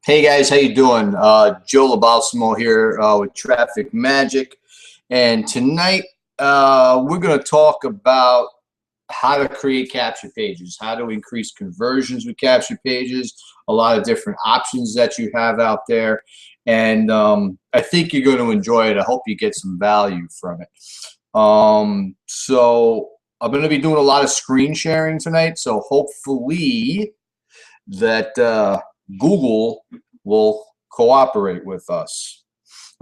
Hey guys, how you doing? Joe Labalsamo here with Traffic Magic, and tonight we're going to talk about how to create capture pages, how to increase conversions with capture pages, a lot of different options that you have out there, and I think you're going to enjoy it. I hope you get some value from it. So I'm going to be doing a lot of screen sharing tonight, so hopefully that Google will cooperate with us.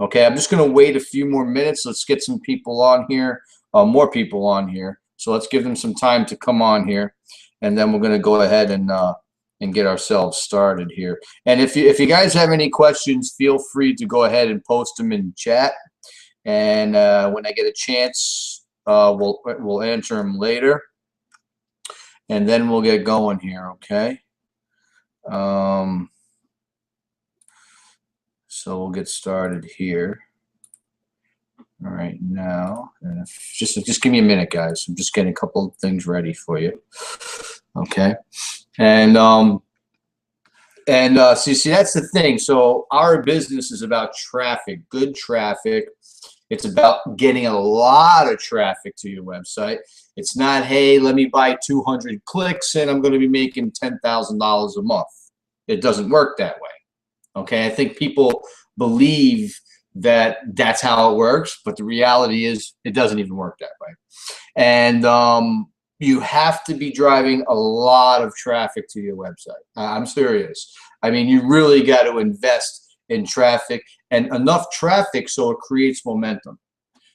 Okay, I'm just going to wait a few more minutes. Let's get some people on here, more people on here. So let's give them some time to come on here, and then we're going to go ahead and get ourselves started here. And if you guys have any questions, feel free to go ahead and post them in chat. And when I get a chance, we'll answer them later, and then we'll get going here. Okay. So we'll get started here. All right, now, just give me a minute, guys. I'm just getting a couple of things ready for you. Okay, and see, that's the thing. So our business is about traffic, good traffic. It's about getting a lot of traffic to your website. It's not, hey, let me buy 200 clicks and I'm going to be making $10,000 a month. It doesn't work that way. Okay, I think people believe that that's how it works, but the reality is it doesn't even work that way. And you have to be driving a lot of traffic to your website. I'm serious. I mean, you really got to invest in traffic, and enough traffic so it creates momentum.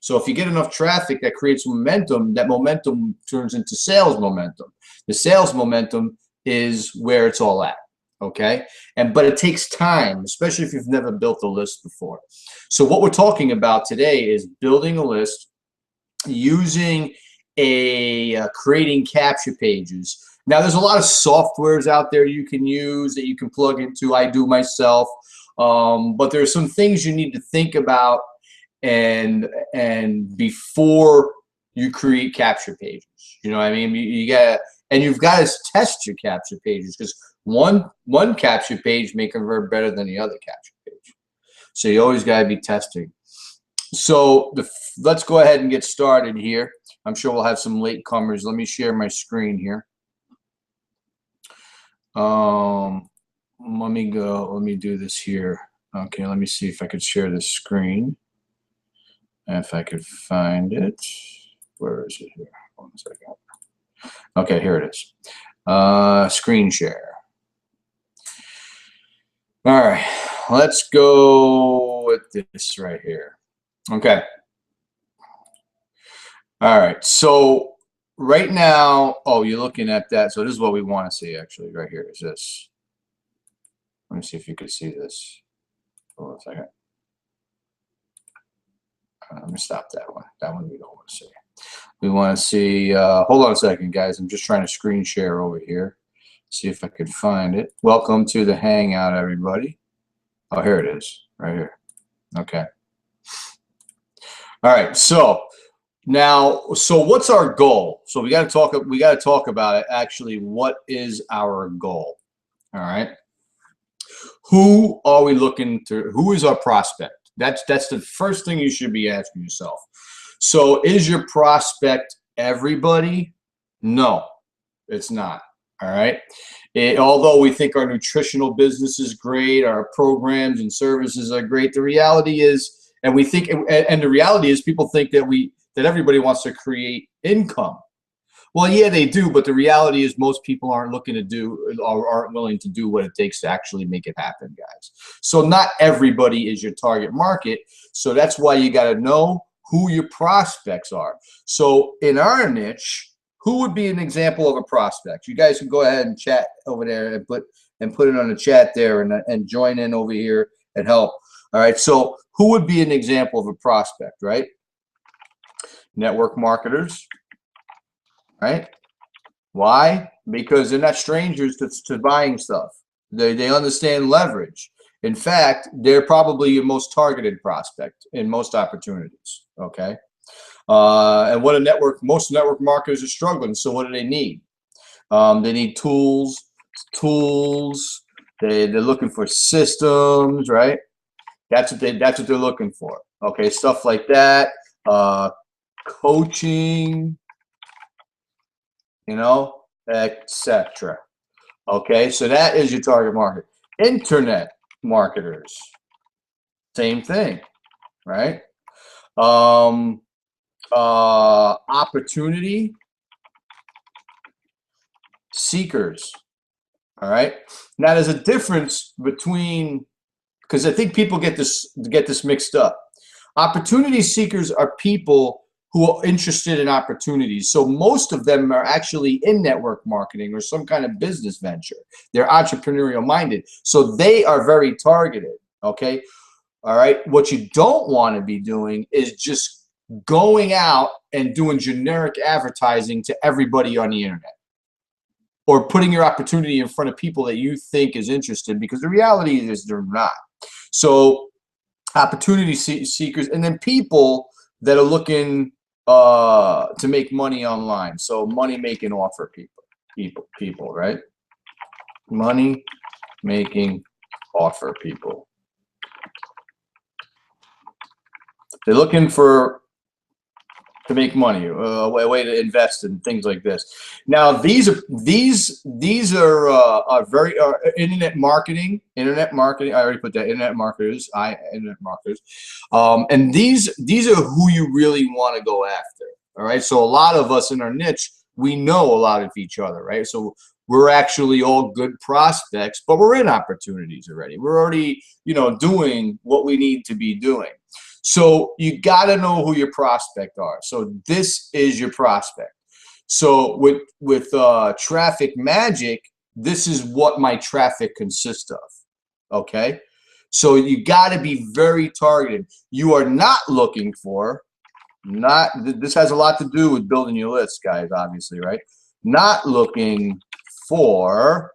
So if you get enough traffic that creates momentum, that momentum turns into sales momentum. The sales momentum is where it's all at. Okay, but it takes time, especially if you've never built a list before. So what we're talking about today is building a list using creating capture pages. Now, there's a lot of softwares out there you can use that you can plug into. I do myself, but there's some things you need to think about and before you create capture pages. You know what I mean? You've got to test your capture pages, because one capture page may convert better than the other capture page. So you always got to be testing. So let's go ahead and get started here. I'm sure we'll have some late comers. Let me share my screen here. Let me do this here. Okay, let me see if I could share this screen. If I could find it. Where is it here? One second. Okay, here it is. Screen share. All right, let's go with this right here. Okay. All right, so right now, oh, you're looking at that. So this is what we want to see, actually, right here is this. Let me see if you can see this. Hold on a second. Let me stop that one. That one we don't want to see. We want to see, hold on a second, guys. I'm just trying to screen share over here. See if I could find it. Welcome to the Hangout, everybody. Oh, here it is, right here. Okay. All right. So now, what's our goal? So we got to talk about it. Actually, what is our goal? All right. Who are we looking to? Who is our prospect? That's the first thing you should be asking yourself. So is your prospect everybody? No, it's not. All right. Although we think our nutritional business is great, our programs and services are great, the reality is, the reality is, people think that everybody wants to create income. Well, yeah, they do, but the reality is most people aren't looking to do or aren't willing to do what it takes to actually make it happen, guys. So not everybody is your target market. So that's why you got to know who your prospects are. So in our niche, who would be an example of a prospect? You guys can go ahead and chat over there and put it on the chat there and join in over here and help. All right. So who would be an example of a prospect, right? Network marketers, right? Why? Because they're not strangers to buying stuff. They understand leverage. In fact, they're probably your most targeted prospect in most opportunities. Okay. And what most network marketers are struggling. So what do they need? They need tools. They're looking for systems, right? That's what they're looking for. Okay, stuff like that. Coaching, etc. Okay, so that is your target market. Internet marketers, same thing, right? Opportunity seekers. All right. Now there's a difference between, because I think people get this mixed up. Opportunity seekers are people who are interested in opportunities. So most of them are actually in network marketing or some kind of business venture. They're entrepreneurial minded. So they are very targeted. Okay. All right. What you don't want to be doing is just going out and doing generic advertising to everybody on the internet, or putting your opportunity in front of people that you think is interested, because the reality is they're not. So opportunity seekers, and then people that are looking to make money online. So money making offer people, right? Money making offer people. They're looking to make money, a way to invest in things like this. Now, these are very internet marketing. I already put that. Internet marketers, and these are who you really want to go after. All right. So a lot of us in our niche, we know a lot of each other, right? So we're actually all good prospects, but we're in opportunities already. We're already, doing what we need to be doing. So you got to know who your prospect are. So this is your prospect. So with Traffic Magic, this is what my traffic consists of. Okay. So you got to be very targeted. You are not looking for, this has a lot to do with building your list, guys, obviously, right? Not looking for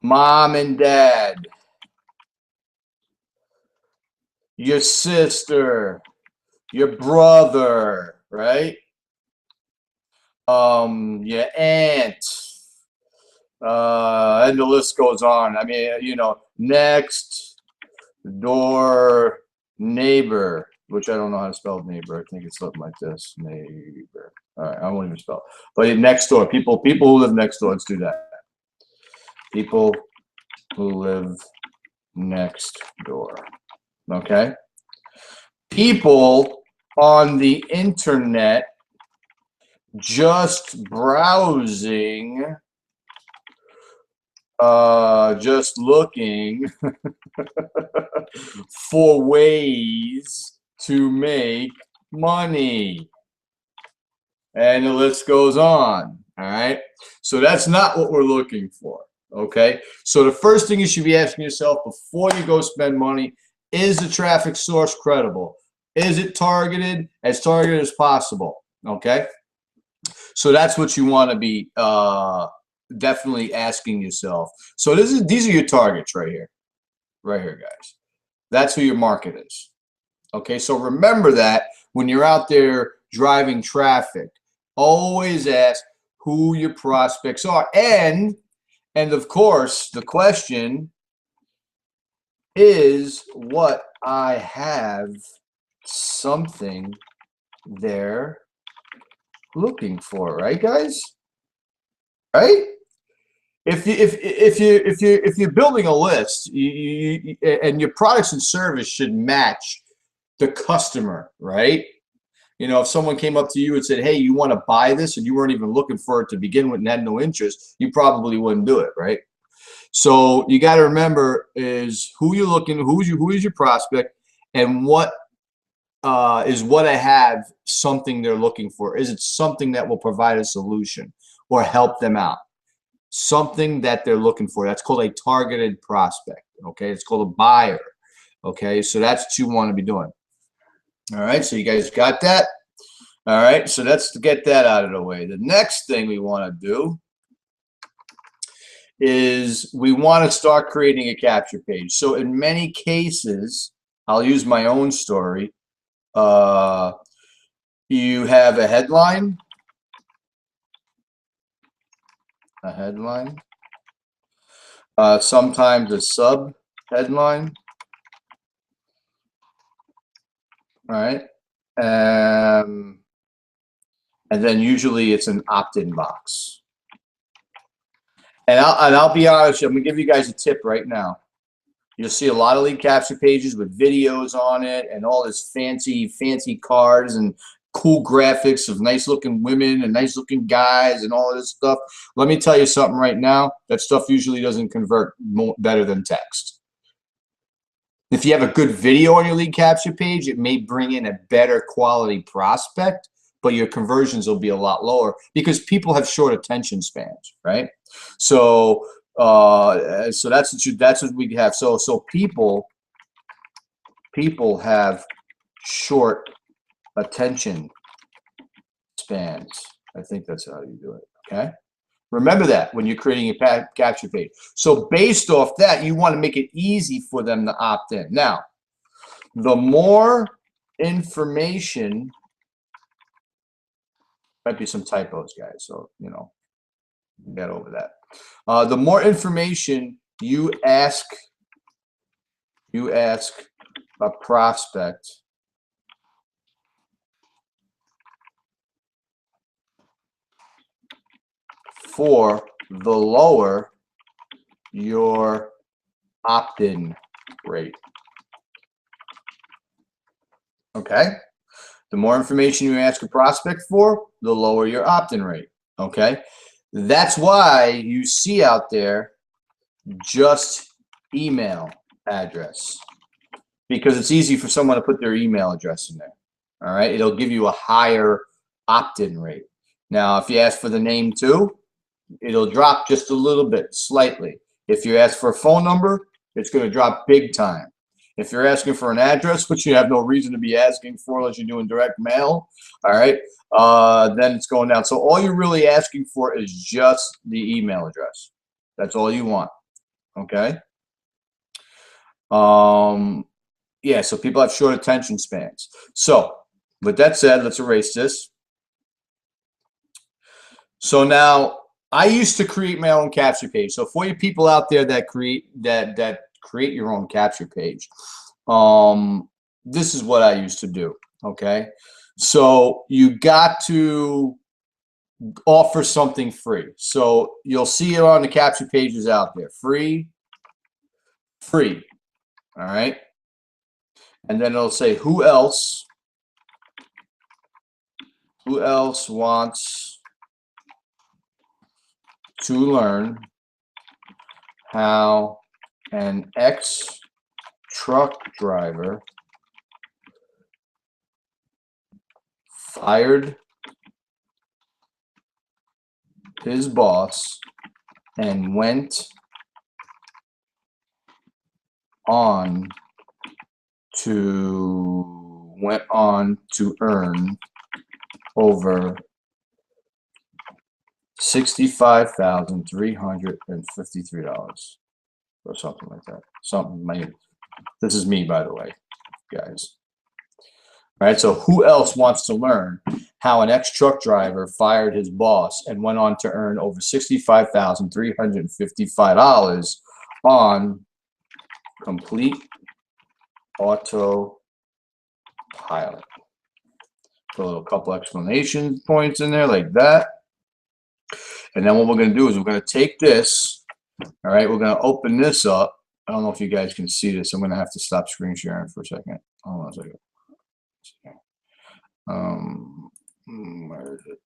mom and dad, your sister, your brother, right? Your aunt, and the list goes on. I mean, next door neighbor, which I don't know how to spell neighbor. I think it's something like this, neighbor. All right, I won't even spell it. But next door, people who live next door. Let's do that. People who live next door. Okay. People on the internet just browsing, just looking for ways to make money. And the list goes on. All right. So that's not what we're looking for. Okay. So the first thing you should be asking yourself before you go spend money, is the traffic source credible? Is it targeted as possible? Okay. So that's what you want to be definitely asking yourself. So these are your targets right here, guys. That's who your market is. Okay. So remember that when you're out there driving traffic, always ask who your prospects are. And of course, the question is, what I have something they're looking for, right, guys? Right? If you're building a list, and your products and service should match the customer, right? If someone came up to you and said, hey, you want to buy this, and you weren't even looking for it to begin with and had no interest, you probably wouldn't do it, right? So you got to remember is who you're looking, who is your prospect, and what is what I have something they're looking for. Is it something that will provide a solution or help them out? Something that they're looking for. That's called a targeted prospect. Okay, it's called a buyer. Okay, so that's what you want to be doing. All right, so you guys got that? All right, so let's get that out of the way. The next thing we want to do is we want to start creating a capture page. So in many cases, I'll use my own story. You have a headline, sometimes a sub headline, right? And then usually it's an opt-in box. And I'll be honest, I'm gonna give you guys a tip right now. You'll see a lot of lead capture pages with videos on it and all this fancy cards and cool graphics of nice looking women and nice looking guys and all of this stuff. Let me tell you something right now. That stuff usually doesn't convert better than text. If you have a good video on your lead capture page, it may bring in a better quality prospect, but your conversions will be a lot lower because people have short attention spans, right? So that's what we have. So people have short attention spans. I think that's how you do it. Okay. Remember that when you're creating a capture page. So based off that, you want to make it easy for them to opt in. Now, the more information, might be some typos, guys. So, you know, get over that. The more information you ask a prospect for, the lower your opt-in rate. Okay? The more information you ask a prospect for, the lower your opt-in rate. Okay? That's why you see out there just email address, because it's easy for someone to put their email address in there. All right? It'll give you a higher opt-in rate. Now, if you ask for the name too, it'll drop just a little bit, slightly. If you ask for a phone number, it's going to drop big time. If you're asking for an address, which you have no reason to be asking for unless you're doing direct mail, all right, then it's going down. So all you're really asking for is just the email address. That's all you want, okay? Yeah, so people have short attention spans. So with that said, let's erase this. So now, I used to create my own capture page. So for you people out there that create your own capture page, this is what I used to do. Okay, so you got to offer something free. So you'll see it on the capture pages out there, free. All right, and then it'll say who else wants to learn how an ex-truck driver fired his boss and went on to earn over $65,353 or something like that. This is me, by the way, guys. All right, so who else wants to learn how an ex-truck driver fired his boss and went on to earn over $65,355 on complete autopilot? Put a couple exclamation points in there like that. And then what we're going to do is we're going to take this, all right, we're going to open this up. I don't know if you guys can see this. I'm going to have to stop screen sharing for a second. Hold on a second. Where is it?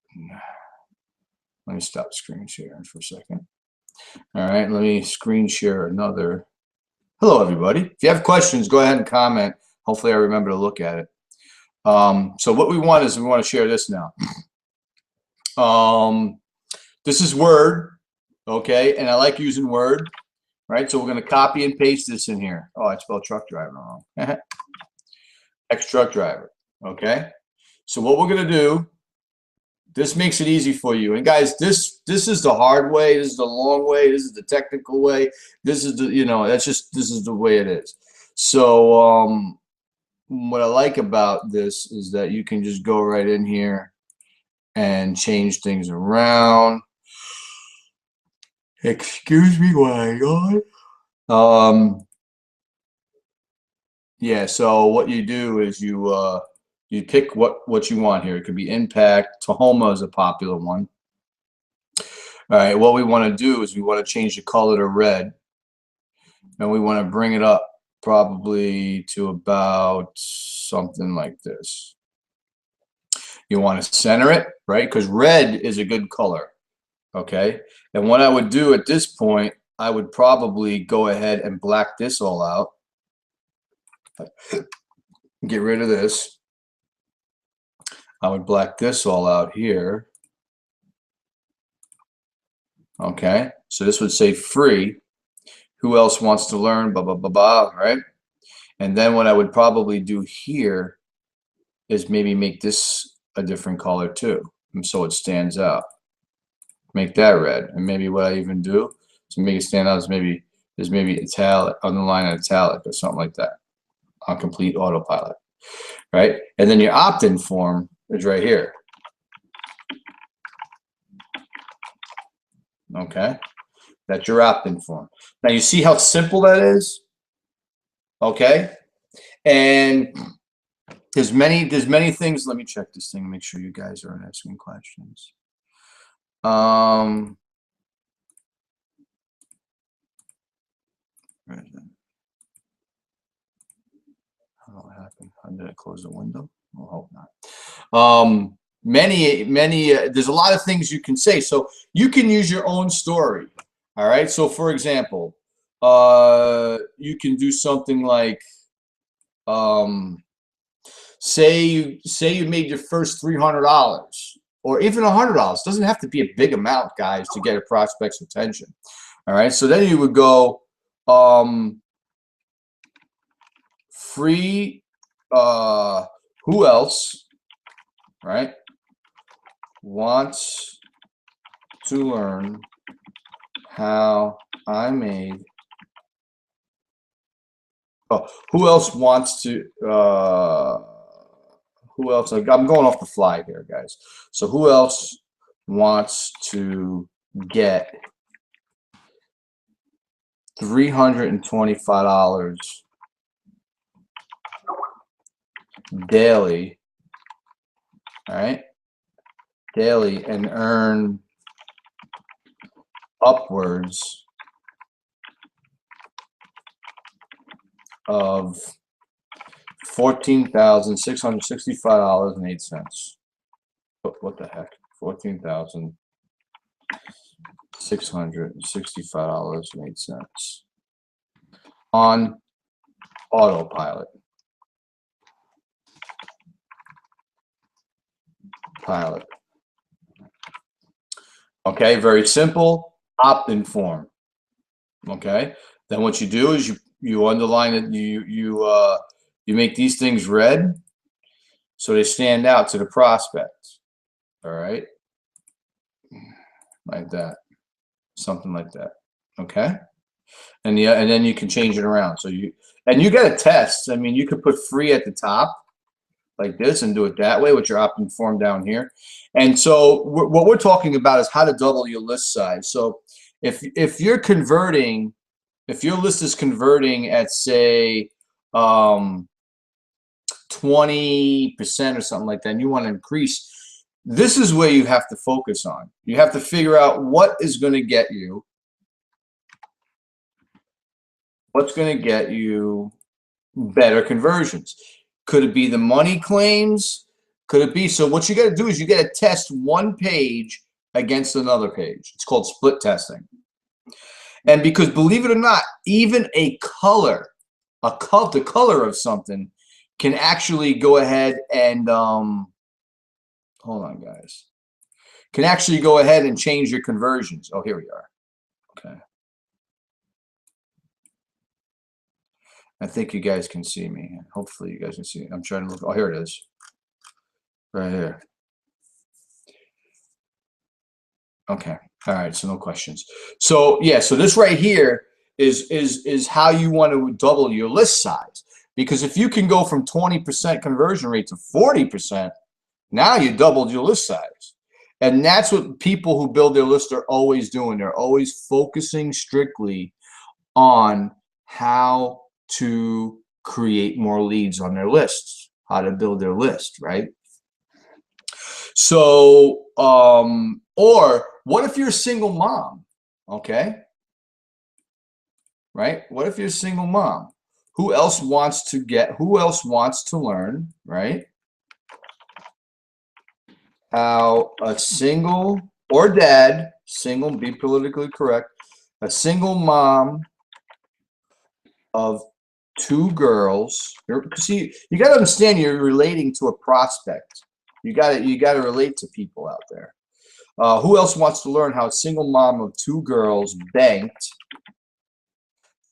Let me stop screen sharing for a second. All right, let me screen share another. Hello, everybody. If you have questions, go ahead and comment. Hopefully I remember to look at it. So what we want is we want to share this now. This is Word, okay, and I like using Word, right? So we're going to copy and paste this in here. Oh, I spelled truck driver wrong. Ex-truck driver, okay? So what we're going to do, this makes it easy for you. And guys, this is the hard way. This is the long way. This is the technical way. This is the, you know, this is the way it is. So what I like about this is that you can just go right in here and change things around. Excuse me while I yawn. Yeah, so what you do is you pick what you want here. It could be impact. Tahoma is a popular one. All right, what we want to do is we want to change the color to red, and we want to bring it up probably to about something like this. You want to center it, right? Because red is a good color, okay? And what I would do at this point, I would probably go ahead and black this all out. Get rid of this. I would black this all out here. Okay, so this would say free. Who else wants to learn? Blah, blah, blah, blah, right? And then what I would probably do here is maybe make this a different color too, and so it stands out. Make that red. And maybe what I even do to make it stand out is maybe italic, underline italic or something like that on complete autopilot, right? And then your opt-in form is right here. Okay, that's your opt-in form. Now you see how simple that is? Okay, and there's many things. Let me check this thing and make sure you guys aren't asking questions. Where is it? I don't know what happened. Did I close the window? I hope not. There's a lot of things you can say. So you can use your own story. All right. So for example, you can do something like, say you made your first $300 or even $100. Doesn't have to be a big amount, guys, to get a prospect's attention. All right. So then you would go, free, who else, right, wants to learn how I made, who else wants to, who else, I'm going off the fly here, guys. So who else wants to get $325 daily, all right, daily, and earn upwards of $14,665.08. What the heck? $14,665.08 on autopilot. Okay, very simple. Opt-in form. Okay, then what you do is you underline it. You make these things red so they stand out to the prospect. All right, like that, something like that. Okay, and then you can change it around. So you got to test. I mean, you could put free at the top like this and do it that way with your opt-in form down here. And so what we're talking about is how to double your list size. So if you're converting, if your list is converting at say 20% or something like that, and you want to increase, this is where you have to focus on. You have to figure out what is going to get you, better conversions. Could it be the money claims? Could it be? So what you got to do is you got to test one page against another page. It's called split testing. And because believe it or not, even a color, the color of something can actually go ahead and, hold on guys, can actually go ahead and change your conversions. Oh, here we are. Okay. I think you guys can see me. Hopefully you guys can see it. I'm trying to look. Oh, here it is. Right here. Okay. All right. So no questions. So yeah. So this right here is how you want to double your list size. Because if you can go from 20% conversion rate to 40%, now you doubled your list size. And that's what people who build their list are always doing. They're always focusing strictly on how to create more leads on their lists, how to build their list, right? So, or what if you're a single mom, okay? Right? What if you're a single mom? Who else wants to learn, right? How a single, or dad, single, be politically correct, a single mom of 2 girls. See, you got to understand you're relating to a prospect. You got to relate to people out there. Who else wants to learn how a single mom of 2 girls banked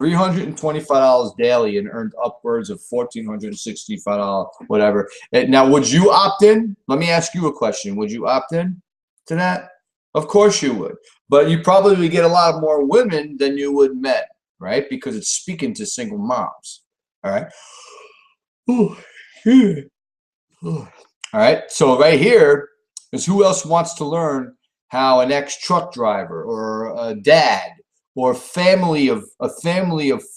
$325 daily and earned upwards of $1,465, whatever? Now, would you opt in? Let me ask you a question. Would you opt in to that? Of course you would. But you probably would get a lot more women than you would men, right? Because it's speaking to single moms. All right. Ooh. All right. So right here is who else wants to learn how an ex-truck driver or a dad or a family of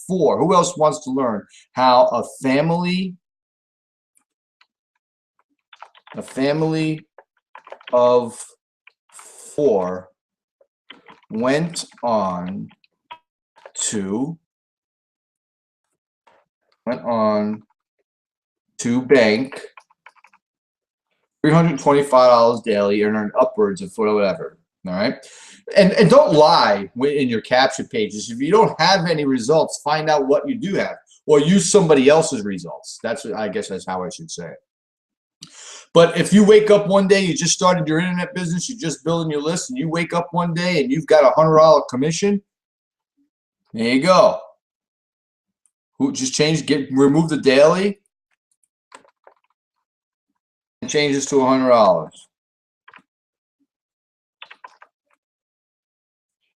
4. Who else wants to learn how a family of 4 went on to bank $325 daily and earn upwards of whatever. All right. And don't lie in your caption pages. If you don't have any results, find out what you do have, or use somebody else's results. That's what, I guess that's how I should say it. But if you wake up one day, you just started your internet business, you're just building your list, and you wake up one day and you've got a $100 commission, there you go. Who just remove the daily and change this to $100.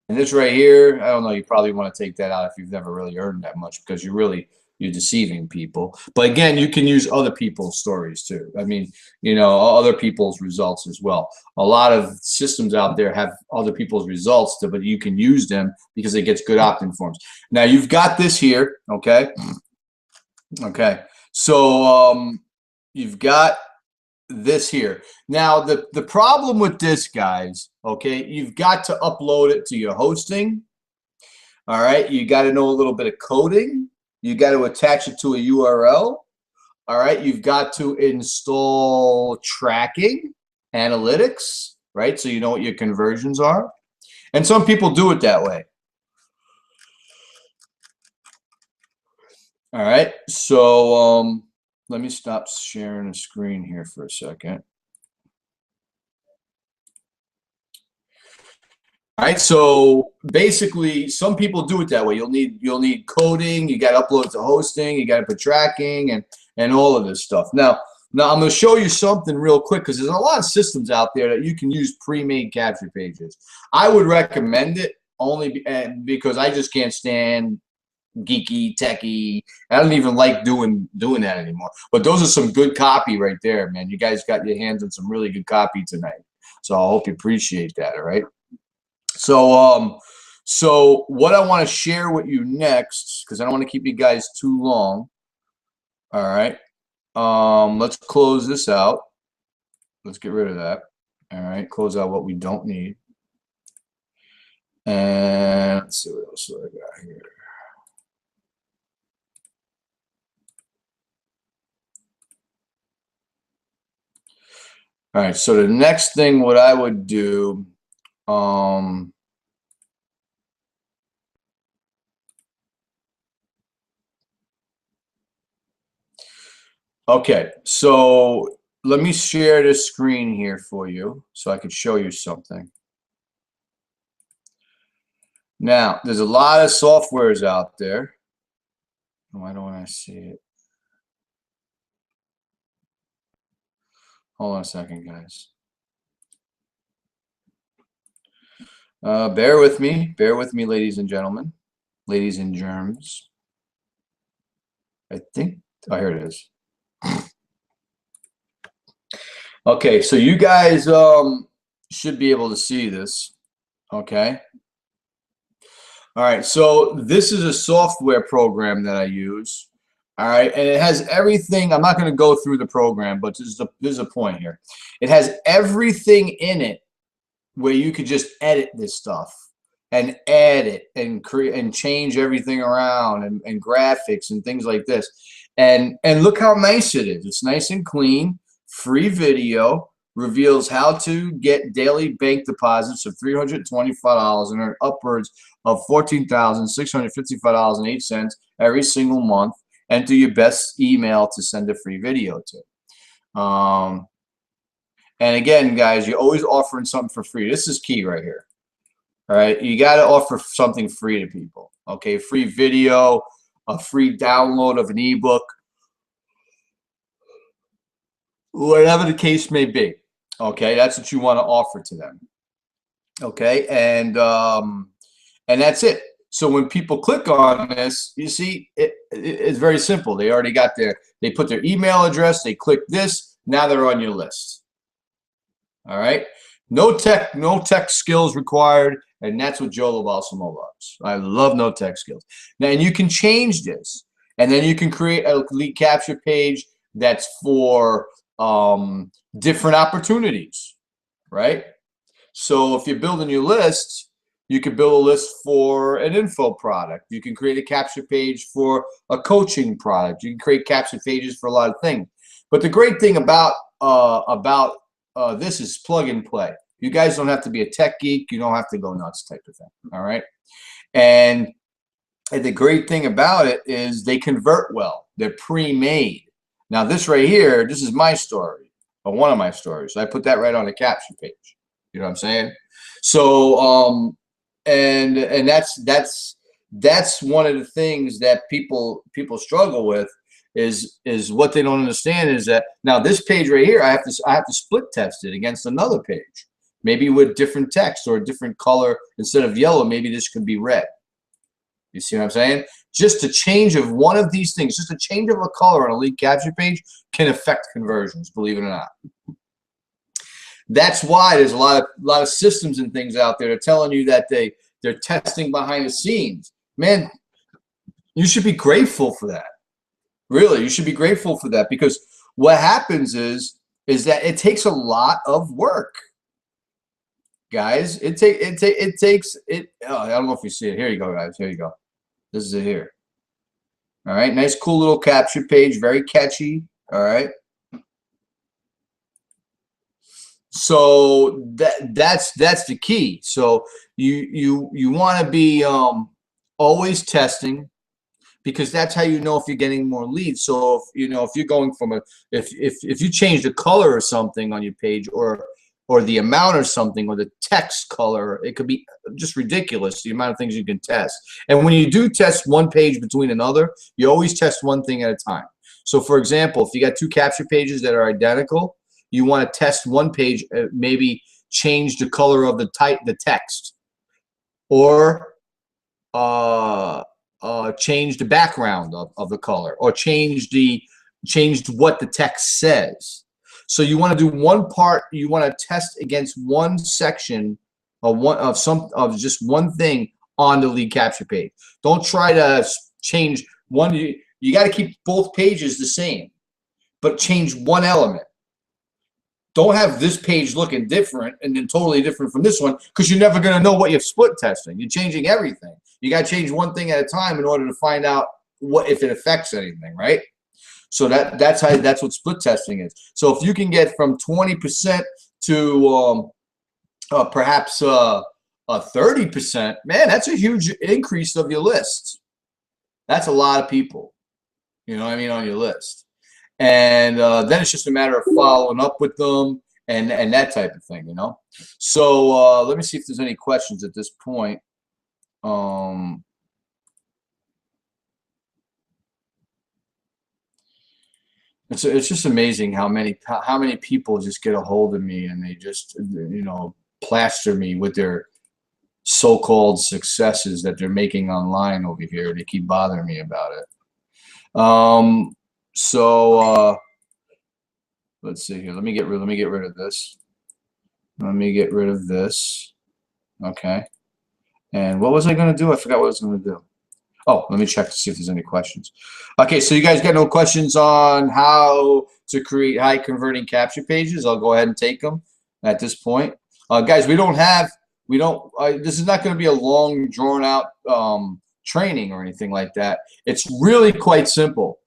And this right here, I don't know, you probably want to take that out if you've never really earned that much, because you're deceiving people. But again, you can use other people's stories too. I mean, other people's results as well. A lot of systems out there have other people's results, but you can use them because it gets good opt-in forms. Now you've got this here, okay? Okay, so you've got this here. Now the problem with this, guys, okay, you've got to upload it to your hosting. All right, you got to know a little bit of coding. You got to attach it to a URL. All right, you've got to install tracking analytics, right? So you know what your conversions are. And some people do it that way. All right, so let me stop sharing the screen here for a second. All right, so basically, some people do it that way. You'll need coding. You got to upload it to hosting. You got to put tracking and all of this stuff. Now I'm going to show you something real quick, because there's a lot of systems out there that you can use pre-made capture pages. I would recommend it only because I just can't stand geeky, techie. I don't even like doing that anymore. But those are some good copy right there, man. You guys got your hands on some really good copy tonight. So I hope you appreciate that, all right? So so what I want to share with you next, because I don't want to keep you guys too long. All right. Let's close this out. Let's get rid of that. All right, close out what we don't need. And let's see what else I got here. All right, so the next thing what I would do, okay, so let me share this screen here for you so I can show you something. Now, there's a lot of softwares out there. Why don't I see it? Hold on a second, guys. Bear with me, ladies and gentlemen, ladies and germs. I think Oh, here it is. Okay, so you guys should be able to see this. Okay. All right, so this is a software program that I use. All right, and it has everything. I'm not going to go through the program, but there's a point here. It has everything in it where you could just edit this stuff and add it and create and change everything around and graphics and things like this. And look how nice it is. It's nice and clean. Free video, reveals how to get daily bank deposits of $325 and earn upwards of $14,655.08 every single month. Enter your best email to send a free video to. And again, guys, you're always offering something for free. This is key right here. All right, you got to offer something free to people. Okay, free video, a free download of an ebook, whatever the case may be. Okay, that's what you want to offer to them. Okay, and that's it. So when people click on this, you see, it's very simple. They already got they put their email address, they click this, now they're on your list. All right, no tech skills required, and that's what Joe Lobalsamo loves. I love no tech skills. Now, and you can change this, and then you can create a lead capture page that's for different opportunities, right? So if you're building your list, you can build a list for an info product. You can create a capture page for a coaching product. You can create capture pages for a lot of things. But the great thing about this is plug and play. You guys don't have to be a tech geek. You don't have to go nuts type of thing. All right. And the great thing about it is they convert well. They're pre-made. Now this right here, this is my story, or one of my stories. So I put that right on the capture page. You know what I'm saying? So and that's one of the things that people struggle with is what they don't understand is that now this page right here, I have to split test it against another page, maybe with different text or a different color. Instead of yellow, maybe this could be red. You see what I'm saying? Just a change of one of these things, just a change of a color on a lead capture page can affect conversions, believe it or not. That's why there's a lot of systems and things out there that are telling you that they're testing behind the scenes. Man, you should be grateful for that. Really, you should be grateful for that, because what happens is that it takes a lot of work. Guys, it takes. Oh, I don't know if you see it. Here you go, guys. Here you go. This is it here. All right, nice, cool little capture page, very catchy. All right. So that's the key. So you want to be always testing, because that's how you know if you're getting more leads. So if you're going from if you change the color or something on your page, or the amount or something, or the text color, it could be just ridiculous, the amount of things you can test. And when you do test one page between another, you always test one thing at a time. So for example, if you got two capture pages that are identical, you want to test one page, maybe change the color of the text, or change the background of the color, or change what the text says. So you want to do one part. You want to test against one section of just one thing on the lead capture page. Don't try to change one. You got to keep both pages the same, but change one element. Don't have this page looking different and then totally different from this one, because you're never going to know what you're split testing. You're changing everything. You got to change one thing at a time in order to find out if it affects anything, right? So that's what split testing is. So if you can get from 20% to perhaps 30%, man, that's a huge increase of your list. That's a lot of people, you know what I mean, on your list. And then it's just a matter of following up with them and that type of thing, you know. So let me see if there's any questions at this point. It's just amazing how many people just get a hold of me and they just plaster me with their so-called successes that they're making online over here. They keep bothering me about it. So let's see here. Let me get rid of this. Let me get rid of this. Okay. And what was I going to do? I forgot what I was going to do. Oh, let me check to see if there's any questions. Okay, so you guys got no questions on how to create high converting capture pages? I'll go ahead and take them at this point. Guys, this is not going to be a long, drawn out training or anything like that. It's really quite simple.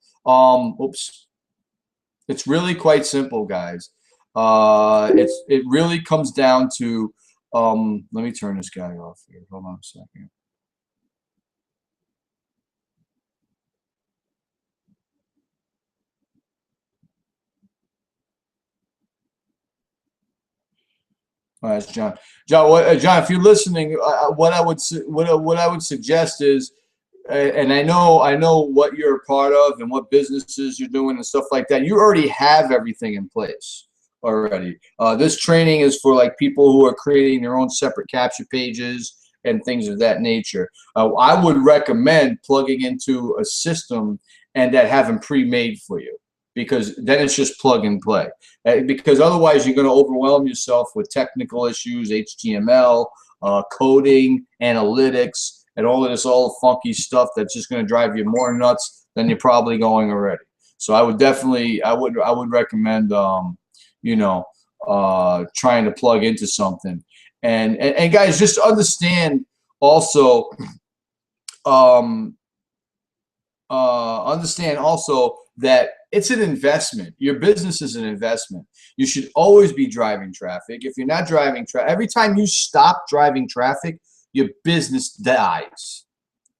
It's really quite simple, guys. It really comes down to, let me turn this guy off here. Hold on a second. Oh, that's John. John, if you're listening, what I would suggest is, and I know what you're a part of and what businesses you're doing and stuff like that. You already have everything in place already. This training is for like people who are creating their own separate capture pages and things of that nature. I would recommend plugging into a system and that having pre-made for you, because then it's just plug and play. Because otherwise you're going to overwhelm yourself with technical issues, HTML, coding, analytics, and all of this all funky stuff that's just going to drive you more nuts than you're probably going already. So I would definitely, I would recommend, you know, trying to plug into something. And guys, just understand also, that it's an investment. Your business is an investment. You should always be driving traffic. If you're not driving traffic, every time you stop driving traffic, your business dies.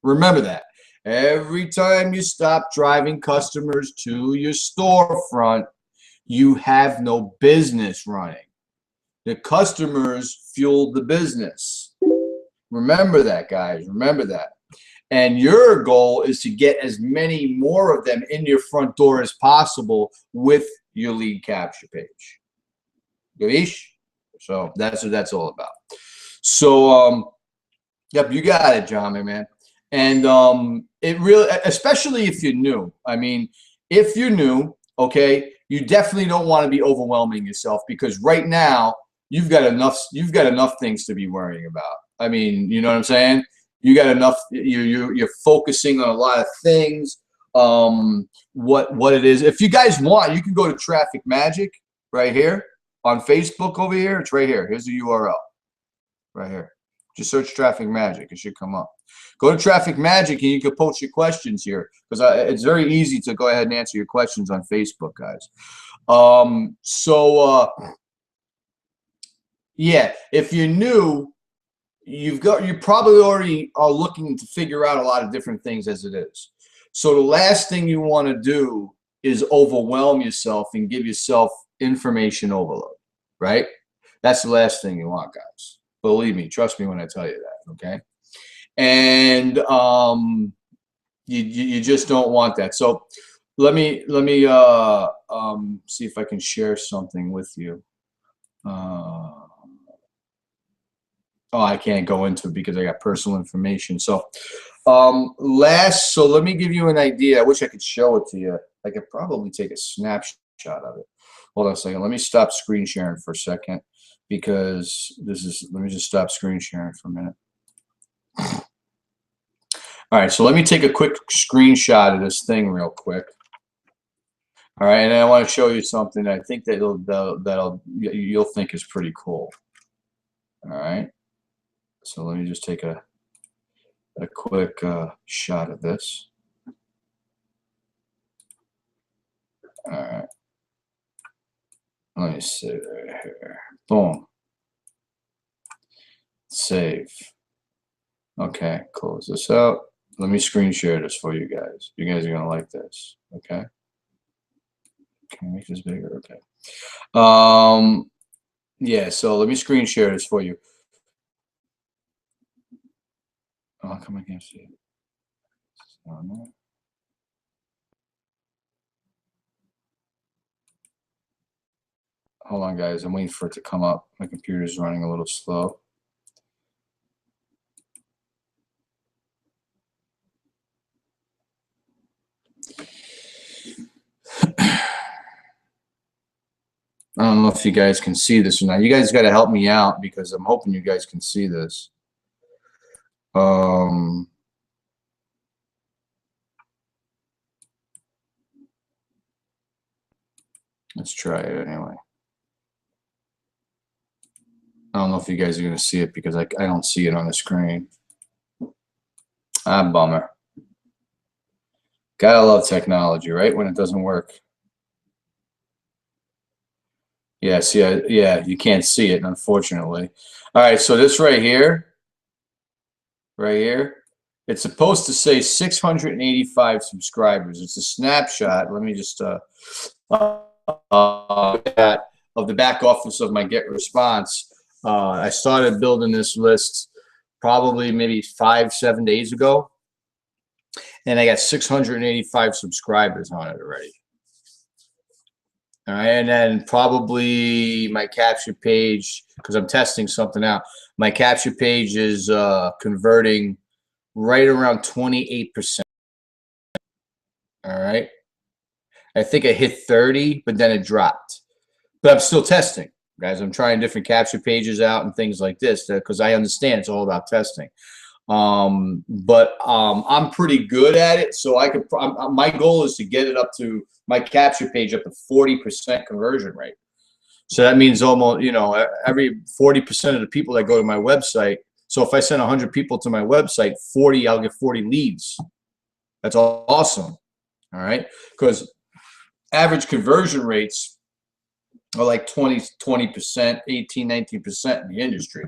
Remember that. Every time you stop driving customers to your storefront, you have no business running. The customers fuel the business. Remember that, guys. Remember that. And your goal is to get as many more of them in your front door as possible with your lead capture page. Gavish? So that's what that's all about. So, yep, you got it, John, my man. And it really, especially if you're new. I mean, if you're new, okay, you definitely don't want to be overwhelming yourself, because right now you've got enough things to be worrying about. I mean, you know what I'm saying? You got enough. You're focusing on a lot of things. What it is. If you guys want, you can go to Traffic Magic right here on Facebook over here. It's right here. Here's the URL right here. Just search Traffic Magic. It should come up. Go to Traffic Magic and you can post your questions here, because it's very easy to go ahead and answer your questions on Facebook, guys. Yeah, if you're new, you probably already are looking to figure out a lot of different things as it is. So the last thing you want to do is overwhelm yourself and give yourself information overload, right? That's the last thing you want, guys. Believe me, trust me when I tell you that, okay? And you just don't want that. So let me see if I can share something with you. Oh, I can't go into it because I got personal information. So so let me give you an idea. I wish I could show it to you. I could probably take a snapshot of it. Hold on a second. Let me stop screen sharing for a second, because let me just stop screen sharing for a minute. All right, so let me take a quick screenshot of this thing real quick. All right, and then I want to show you something I think that you'll think is pretty cool. All right. So let me just take a quick shot of this. All right. Let me see right here. Boom. Save. Okay, close this out. Let me screen share this for you guys. You guys are going to like this. Okay. Can I make this bigger? Okay. Yeah, so let me screen share this for you. Oh, come on, I can't see it. Hold on, guys. I'm waiting for it to come up. My computer's running a little slow. I don't know if you guys can see this or not. You guys got to help me out because I'm hoping you guys can see this. Let's try it anyway. I don't know if you guys are going to see it because I don't see it on the screen. Ah, bummer. Gotta love technology, right? When it doesn't work. Yeah, see, yeah, you can't see it, unfortunately. All right, so this right here, it's supposed to say 685 subscribers. It's a snapshot. Let me just of the back office of my Get Response. I started building this list probably maybe 5-7 days ago, and I got 685 subscribers on it already. All right, and then probably my capture page, because I'm testing something out, my capture page is converting right around 28%. All right, I think I hit 30, but then it dropped. But I'm still testing, guys. I'm trying different capture pages out and things like this because I understand it's all about testing. I'm pretty good at it, so I could. My goal is to get it up to my capture page up to 40% conversion rate. So that means almost, you know, every 40% of the people that go to my website. So if I send 100 people to my website, I'll get 40 leads. That's awesome. All right, because average conversion rates are like 20%, 18, 19% in the industry.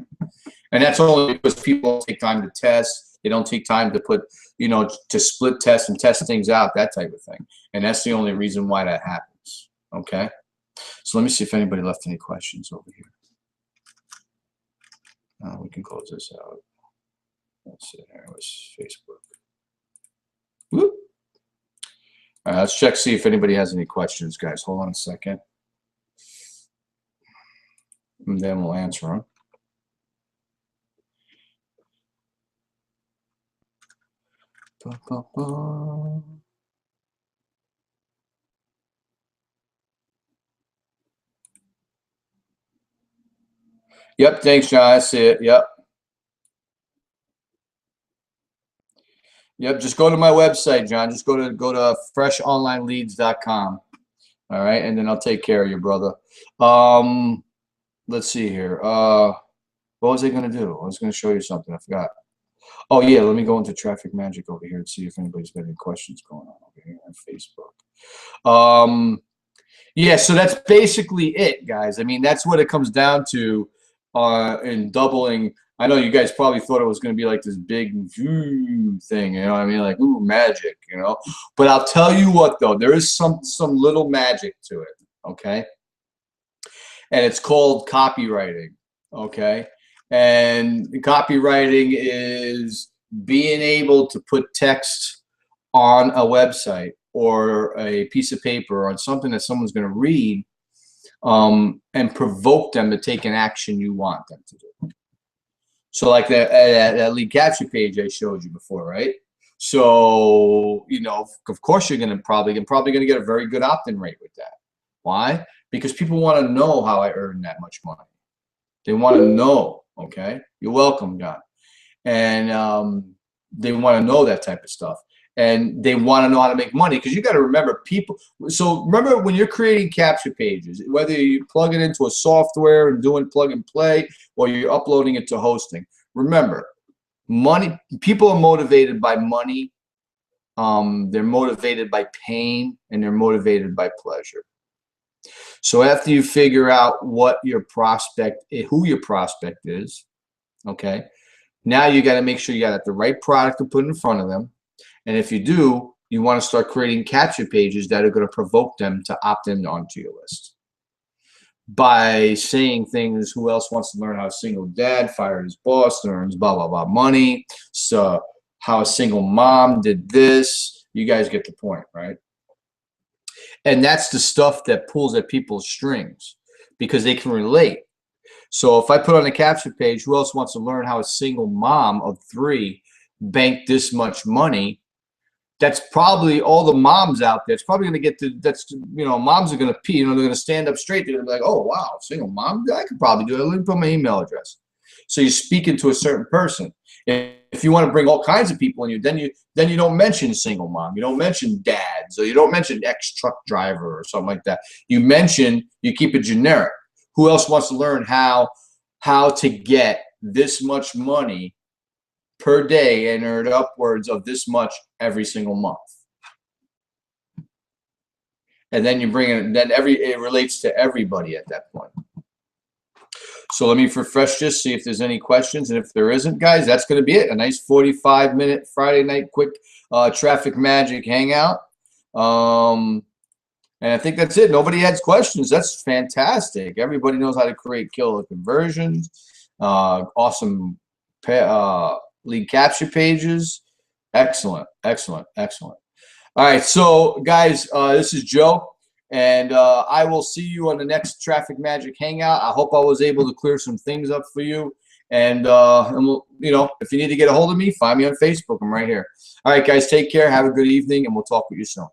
And that's only because people take time to test. They don't take time to put, you know, to split test and test things out, that type of thing. And that's the only reason why that happens. Okay. So let me see if anybody left any questions over here. We can close this out. Let's see. There was Facebook. Whoop. All right, let's check, see if anybody has any questions, guys. Hold on a second. And then we'll answer them. Yep, thanks, John. I see it. Yep. Yep, just go to my website, John. Just go to freshonlineleads.com. All right, and then I'll take care of you, brother. Let's see here. What was I going to do? I was going to show you something. I forgot. Oh, yeah, let me go into Traffic Magic over here and see if anybody's got any questions going on over here on Facebook. Yeah, so that's basically it, guys. I mean, that's what it comes down to in doubling. I know you guys probably thought it was going to be like this big thing, you know what I mean? Like, ooh, magic, you know? But I'll tell you what, though. There is some little magic to it, okay? And it's called copywriting, okay? And copywriting is being able to put text on a website or a piece of paper or something that someone's going to read and provoke them to take an action you want them to do. So like that lead capture page I showed you before, right? So, you know, of course you're probably going to get a very good opt-in rate with that. Why? Because people want to know how I earn that much money. They want to know, okay? You're welcome, John. And they want to know that type of stuff. And they want to know how to make money because you got to remember people. So remember when you're creating capture pages, whether you plug it into a software and doing plug and play or you're uploading it to hosting, remember, money. People are motivated by money. They're motivated by pain and they're motivated by pleasure. So after you figure out what your prospect, who your prospect is, okay, now you got to make sure you got the right product to put in front of them. And if you do, you want to start creating capture pages that are going to provoke them to opt in onto your list. By saying things, who else wants to learn how a single dad fired his boss, earns blah, blah, blah money. So how a single mom did this. You guys get the point, right? And that's the stuff that pulls at people's strings because they can relate. So if I put on a capture page, who else wants to learn how a single mom of 3 banked this much money? that's probably all the moms out there. It's probably going to get to, that's, you know, moms are going to pee, you know, they're going to stand up straight. They're going to be like, oh, wow, single mom, I could probably do it. Let me put my email address. So you're speaking to a certain person. If you want to bring all kinds of people in you, then you don't mention single mom. You don't mention dads, or you don't mention ex-truck driver or something like that. You keep it generic. Who else wants to learn how to get this much money per day and earn upwards of this much every single month? And then you bring it, then it relates to everybody at that point. So let me refresh this, see if there's any questions. And if there isn't, guys, that's going to be it. A nice 45-minute Friday night quick traffic magic hangout. And I think that's it. Nobody has questions. That's fantastic. Everybody knows how to create killer conversions. Awesome lead capture pages. Excellent, excellent, excellent. All right, so guys, this is Joe. And I will see you on the next Traffic Magic Hangout. I hope I was able to clear some things up for you. And we'll, you know, if you need to get a hold of me, find me on Facebook. I'm right here. All right, guys, take care. Have a good evening, and we'll talk with you soon.